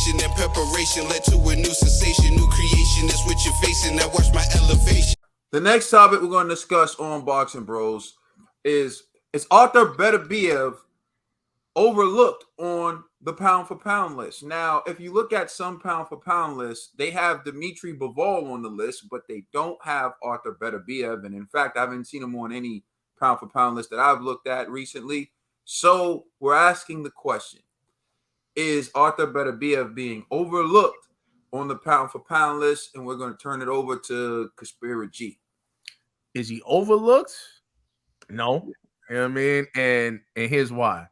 motivation and preparation led to a new sensation, new creation. That's what you're facing. Now watch my elevation. The next topic we're going to discuss on Boxing Bros is Artur Beterbiev overlooked on the pound for pound list? Now, if you look at some pound for pound lists, they have Dmitry Bivol on the list, but they don't have Artur Beterbiev. And in fact, I haven't seen him on any pound for pound list that I've looked at recently. So we're asking the question, is Artur Beterbiev being overlooked on the pound for pound list? And we're going to turn it over to Conspiracy. Is he overlooked? No. You know what I mean? And here's why.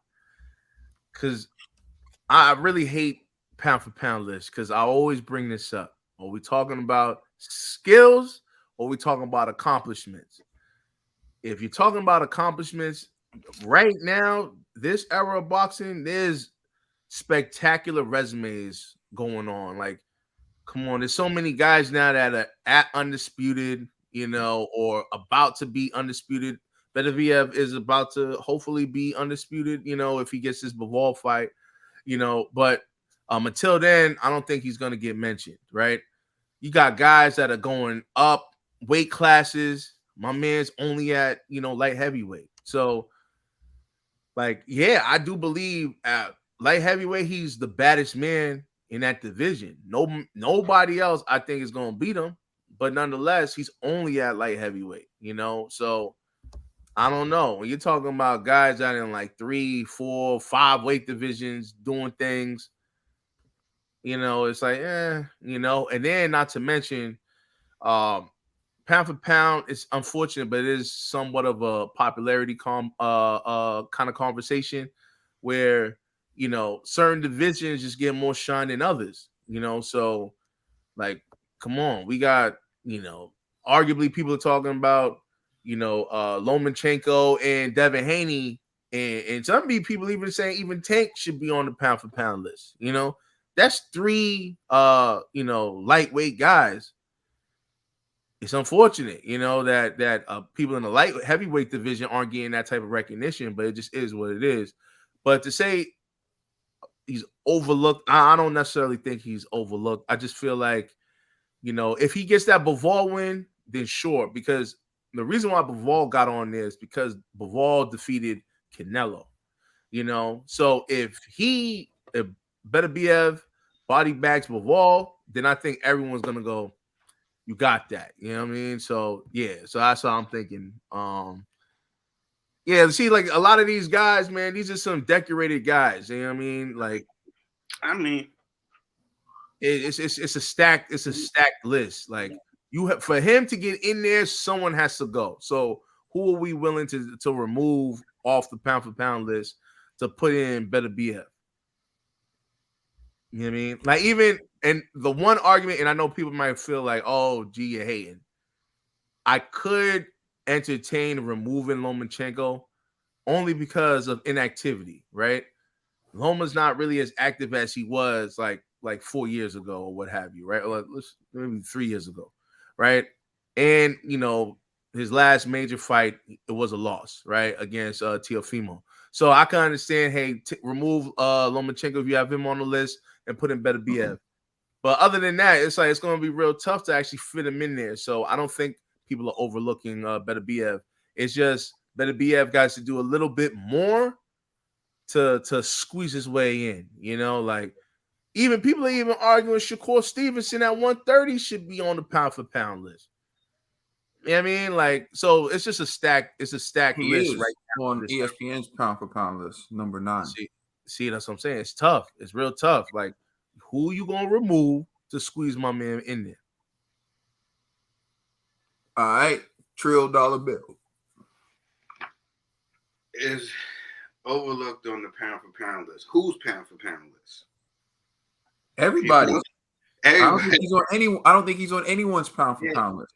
Because I really hate pound for pound lists, because I always bring this up. Are we talking about skills or are we talking about accomplishments? If you're talking about accomplishments, right now, this era of boxing, there's spectacular resumes going on. Like, come on, there's so many guys now that are at undisputed, or about to be undisputed. Beterbiev is about to hopefully be undisputed, if he gets this Bivol fight, but until then, I don't think he's going to get mentioned, right? You got guys that are going up weight classes. My man's only at, light heavyweight. So, I do believe at light heavyweight, he's the baddest man in that division. Nobody else, I think, is going to beat him. But nonetheless, he's only at light heavyweight, So, I don't know. When you're talking about guys that in like 3, 4, 5 weight divisions doing things, it's like, and then not to mention, pound for pound, it's unfortunate, but it is somewhat of a popularity kind of conversation where, certain divisions just get more shine than others, so like, come on, we got, arguably people are talking about, Lomachenko and Devin Haney, and some people even saying even Tank should be on the pound for pound list. That's 3 lightweight guys. It's unfortunate, that people in the light heavyweight division aren't getting that type of recognition, but it just is what it is. But to say he's overlooked, I don't necessarily think he's overlooked. I just feel like, if he gets that Bivol win, then sure, because the reason why Bivol got on there is because Bivol defeated Canelo, So if Beterbiev body bags Bivol, then I think everyone's gonna go, you got that. You know what I mean? So so that's what I'm thinking. See, like a lot of these guys, man, these are some decorated guys. You know what I mean? Like, it's a stacked list. Like, for him to get in there, someone has to go. So who are we willing to remove off the pound for pound list to put in Beterbiev? You know what I mean? Like, even, and the one argument, and I know people might feel like, oh, gee, you're hating. I could entertain removing Lomachenko only because of inactivity, right? Loma's not really as active as he was like 4 years ago or what have you, right? Or maybe 3 years ago, right? And, his last major fight, it was a loss, right? Against Teofimo. So I can understand, hey, remove Lomachenko if you have him on the list and put in Beterbiev. But other than that, it's like it's going to be real tough to actually fit him in there. So I don't think people are overlooking Beterbiev. It's just Beterbiev guys to do a little bit more to squeeze his way in. Like, even people are even arguing Shakur Stevenson at 130 should be on the pound for pound list. You know what I mean? Like, so it's just a stacked list right now on ESPN's pound for pound list, number 9. See, that's what I'm saying. It's tough. It's real tough. Like, who you gonna remove to squeeze my man in there? All right, Trill Dollar Bill is overlooked on the pound for pound list. Who's pound for pound list? Everybody. I don't think he's on anyone's pound for pound list.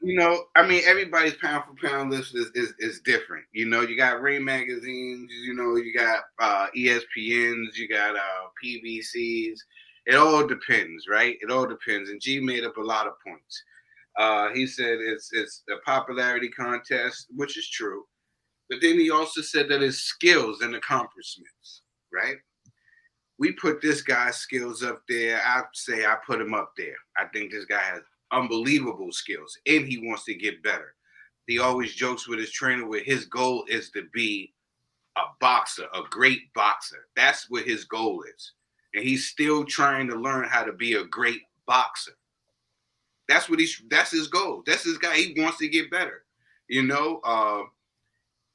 Everybody's pound for pound list is different. You got Ring magazines, you got ESPNs, you got PBCs. It all depends, right? It all depends. And G made up a lot of points. He said it's a popularity contest, which is true. But then he also said that it's skills and accomplishments, right? we put this guy's skills up there. I'd say I put him up there. I think this guy has unbelievable skills, and he wants to get better. He always jokes with his trainer where his goal is to be a boxer, a great boxer. That's what his goal is. And he's still trying to learn how to be a great boxer. That's his goal. That's his guy. He wants to get better.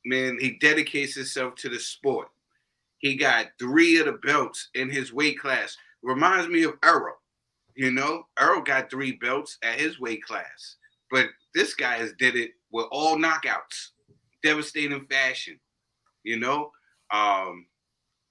Man, he dedicates himself to the sport. He got 3 of the belts in his weight class. Reminds me of Earl. Earl got 3 belts at his weight class. But this guy has did it with all knockouts. Devastating fashion.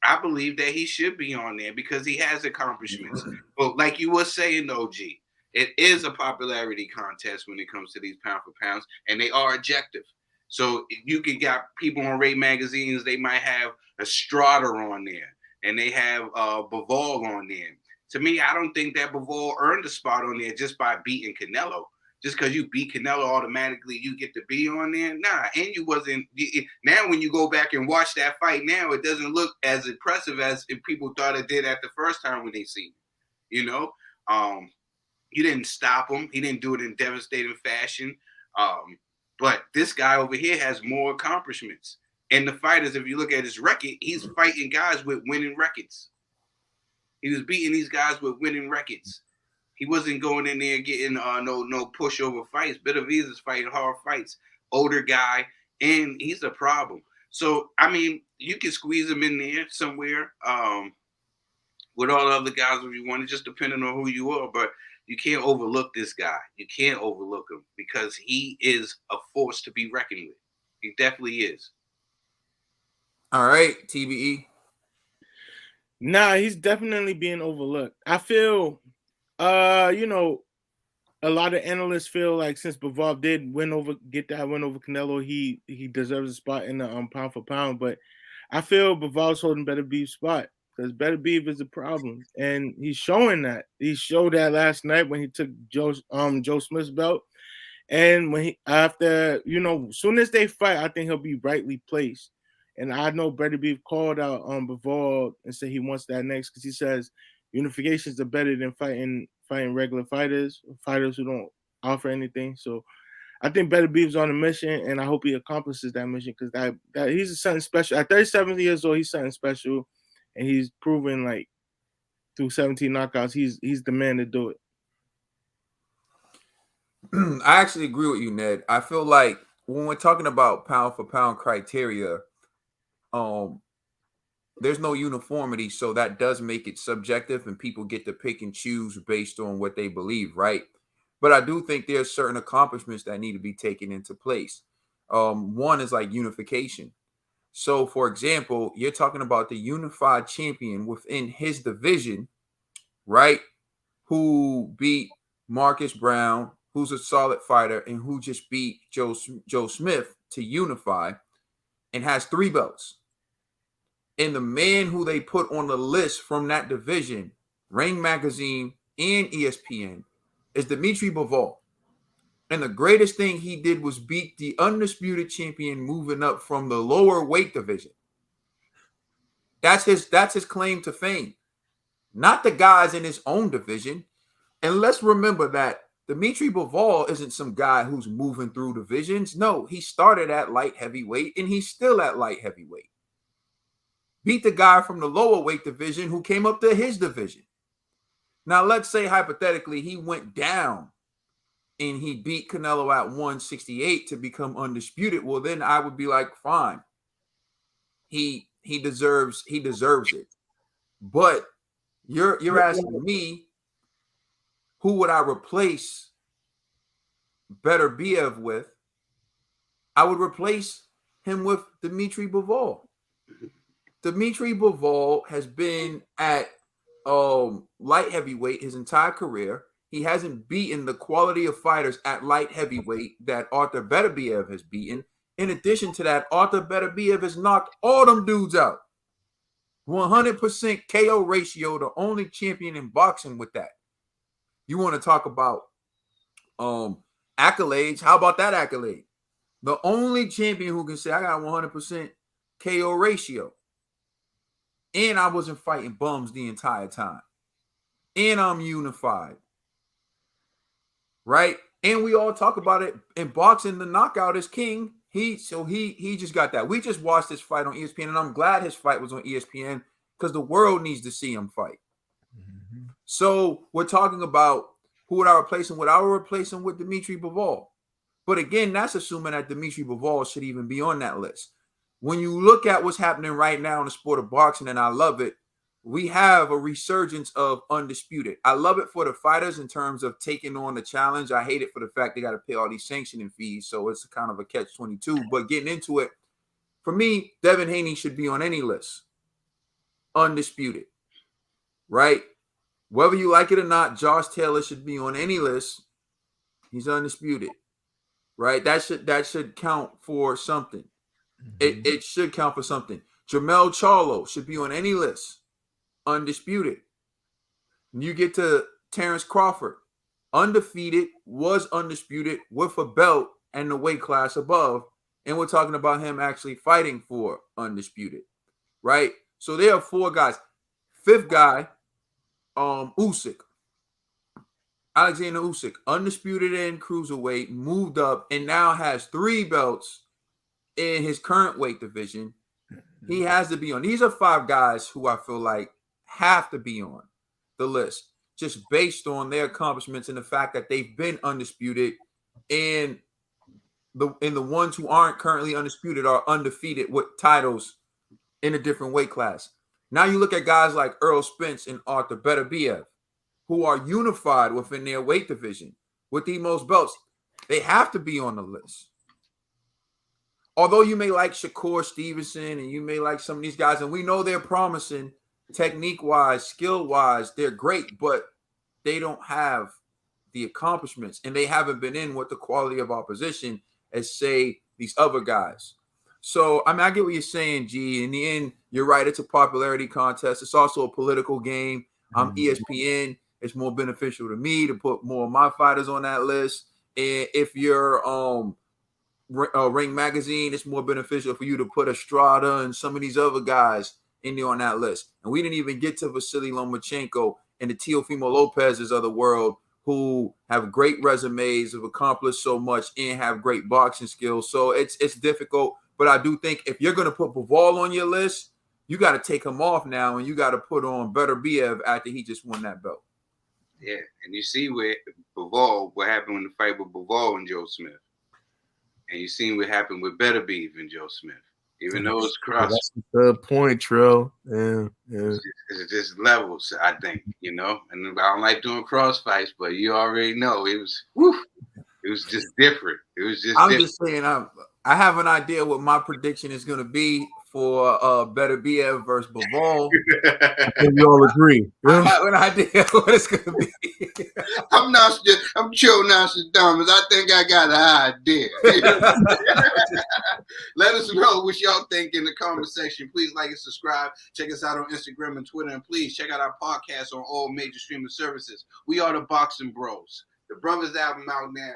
I believe that he should be on there because he has accomplishments. But like you were saying, though, G, it is a popularity contest when it comes to these pound for pounds, and they are objective. So you can get people on Ray magazines, they might have a Strata on there, and they have Bivol on there. To me, I don't think that Bivol earned a spot on there just by beating Canelo. Just because you beat Canelo, automatically you get to be on there. Nah, and you wasn't. Now, when you go back and watch that fight now, it doesn't look as impressive as if people thought it did at the first time when they seen it. He didn't stop him. He didn't do it in devastating fashion. But this guy over here has more accomplishments. And the fighters, if you look at his record, he's fighting guys with winning records. He was beating these guys with winning records. He wasn't going in there getting no pushover fights. Beterbiev is fighting hard fights. Older guy, and he's a problem. So, I mean, you can squeeze him in there somewhere with all the other guys if you want, just depending on who you are. But you can't overlook this guy. You can't overlook him because he is a force to be reckoned with. He definitely is. All right, TBE. Nah, he's definitely being overlooked. I feel, a lot of analysts feel like since Bivol did get that win over Canelo, he deserves a spot in the pound for pound. But I feel Bivol's holding Beterbiev's spot because Beterbiev is a problem, and he's showing that. He showed that last night when he took Joe Smith's belt, and when soon as they fight, I think he'll be rightly placed. And I know Beterbiev called out Bivol and said he wants that next because he says unifications are better than fighting regular fighters who don't offer anything. So I think Beterbiev's on a mission, and I hope he accomplishes that mission because that he's something special. At 37 years old, he's something special, and he's proven like through 17 knockouts, he's the man to do it. I actually agree with you, Ned. I feel like when we're talking about pound for pound criteria, there's no uniformity, so that does make it subjective, and people get to pick and choose based on what they believe, right? But I do think there's certain accomplishments that need to be taken into place. One is like unification. So, for example, you're talking about the unified champion within his division, right? Who beat Marcus Brown, who's a solid fighter, and who just beat Joe Smith to unify, and has 3 belts. And the man who they put on the list from that division, Ring Magazine and ESPN, is Dimitri Bivol. And the greatest thing he did was beat the undisputed champion moving up from the lower weight division. That's his claim to fame, not the guys in his own division. And let's remember that Dimitri Bivol isn't some guy who's moving through divisions. No, he started at light heavyweight, and he's still at light heavyweight. Beat the guy from the lower weight division who came up to his division. Now, let's say hypothetically he went down and he beat Canelo at 168 to become undisputed. Well, then I would be like, fine. He deserves it. But you're asking me, who would I replace Beterbiev with? I would replace him with Dimitri Bivol. Dimitri Bivol has been at light heavyweight his entire career. He hasn't beaten the quality of fighters at light heavyweight that Artur Beterbiev has beaten. In addition to that, Artur Beterbiev has knocked all them dudes out. 100% KO ratio, the only champion in boxing with that. You want to talk about accolades? How about that accolade? The only champion who can say I got 100% KO ratio. and I wasn't fighting bums the entire time, and I'm unified, right? And we all talk about it in boxing. The knockout is king. He just got that. We just watched this fight on ESPN, and I'm glad his fight was on ESPN because the world needs to see him fight. Mm-hmm. So we're talking about who would I replace him with? I would replace him with Dimitri Bivol. But again, that's assuming that Dimitri Bivol should even be on that list. When you look at what's happening right now in the sport of boxing, and I love it, we have a resurgence of undisputed. I love it for the fighters in terms of taking on the challenge. I hate it for the fact they got to pay all these sanctioning fees, so it's kind of a catch-22. But getting into it, for me, Devin Haney should be on any list. Undisputed, right? Whether you like it or not, Josh Taylor should be on any list. He's undisputed, right? That should count for something. Mm-hmm. It should count for something. Jermell Charlo should be on any list. Undisputed. You get to Terrence Crawford, undefeated, was undisputed with a belt and the weight class above, and we're talking about him actually fighting for undisputed, right? So there are 4 guys. 5th guy, Usyk, Alexander Usyk, undisputed in cruiserweight, moved up, and now has 3 belts in his current weight division. He has to be on. These are 5 guys who I feel like have to be on the list, just based on their accomplishments and the fact that they've been undisputed, and the ones who aren't currently undisputed are undefeated with titles in a different weight class. Now you look at guys like Errol Spence and Artur Beterbiev, who are unified within their weight division with the most belts. They have to be on the list. Although you may like Shakur Stevenson and you may like some of these guys, and we know they're promising technique-wise, skill-wise, they're great, but they don't have the accomplishments, and they haven't been in with the quality of opposition as, say, these other guys. So, I mean, I get what you're saying, G. In the end, you're right. It's a popularity contest. It's also a political game. I'm ESPN. It's more beneficial to me to put more of my fighters on that list. And if you're Ring Magazine, it's more beneficial for you to put Estrada and some of these other guys in there on that list. And we didn't even get to Vasily Lomachenko and the Teofimo Lopez's of the world, who have great resumes, have accomplished so much, and have great boxing skills. So it's difficult. But I do think if you're going to put Bivol on your list, you got to take him off now, and you got to put on Beterbiev after he just won that belt. Yeah, and you see what happened in the fight with Bivol and Joe Smith. And you seen what happened with Beterbiev and Joe Smith. Even though it's cross. That's a good point, Trill. Yeah. It's just levels, I think, And I don't like doing cross fights, but you already know it was just different. It was just I'm just saying, I have an idea what my prediction is going to be for Beterbiev versus Bivol. I think we all agree. I have an idea what it's going to be. I'm Joe Nostradamus. I think I got an idea. Let us know what y'all think in the comment section. Please like and subscribe. Check us out on Instagram and Twitter. And please check out our podcast on all major streaming services. We are the Boxing Bros. The Brothers album out now.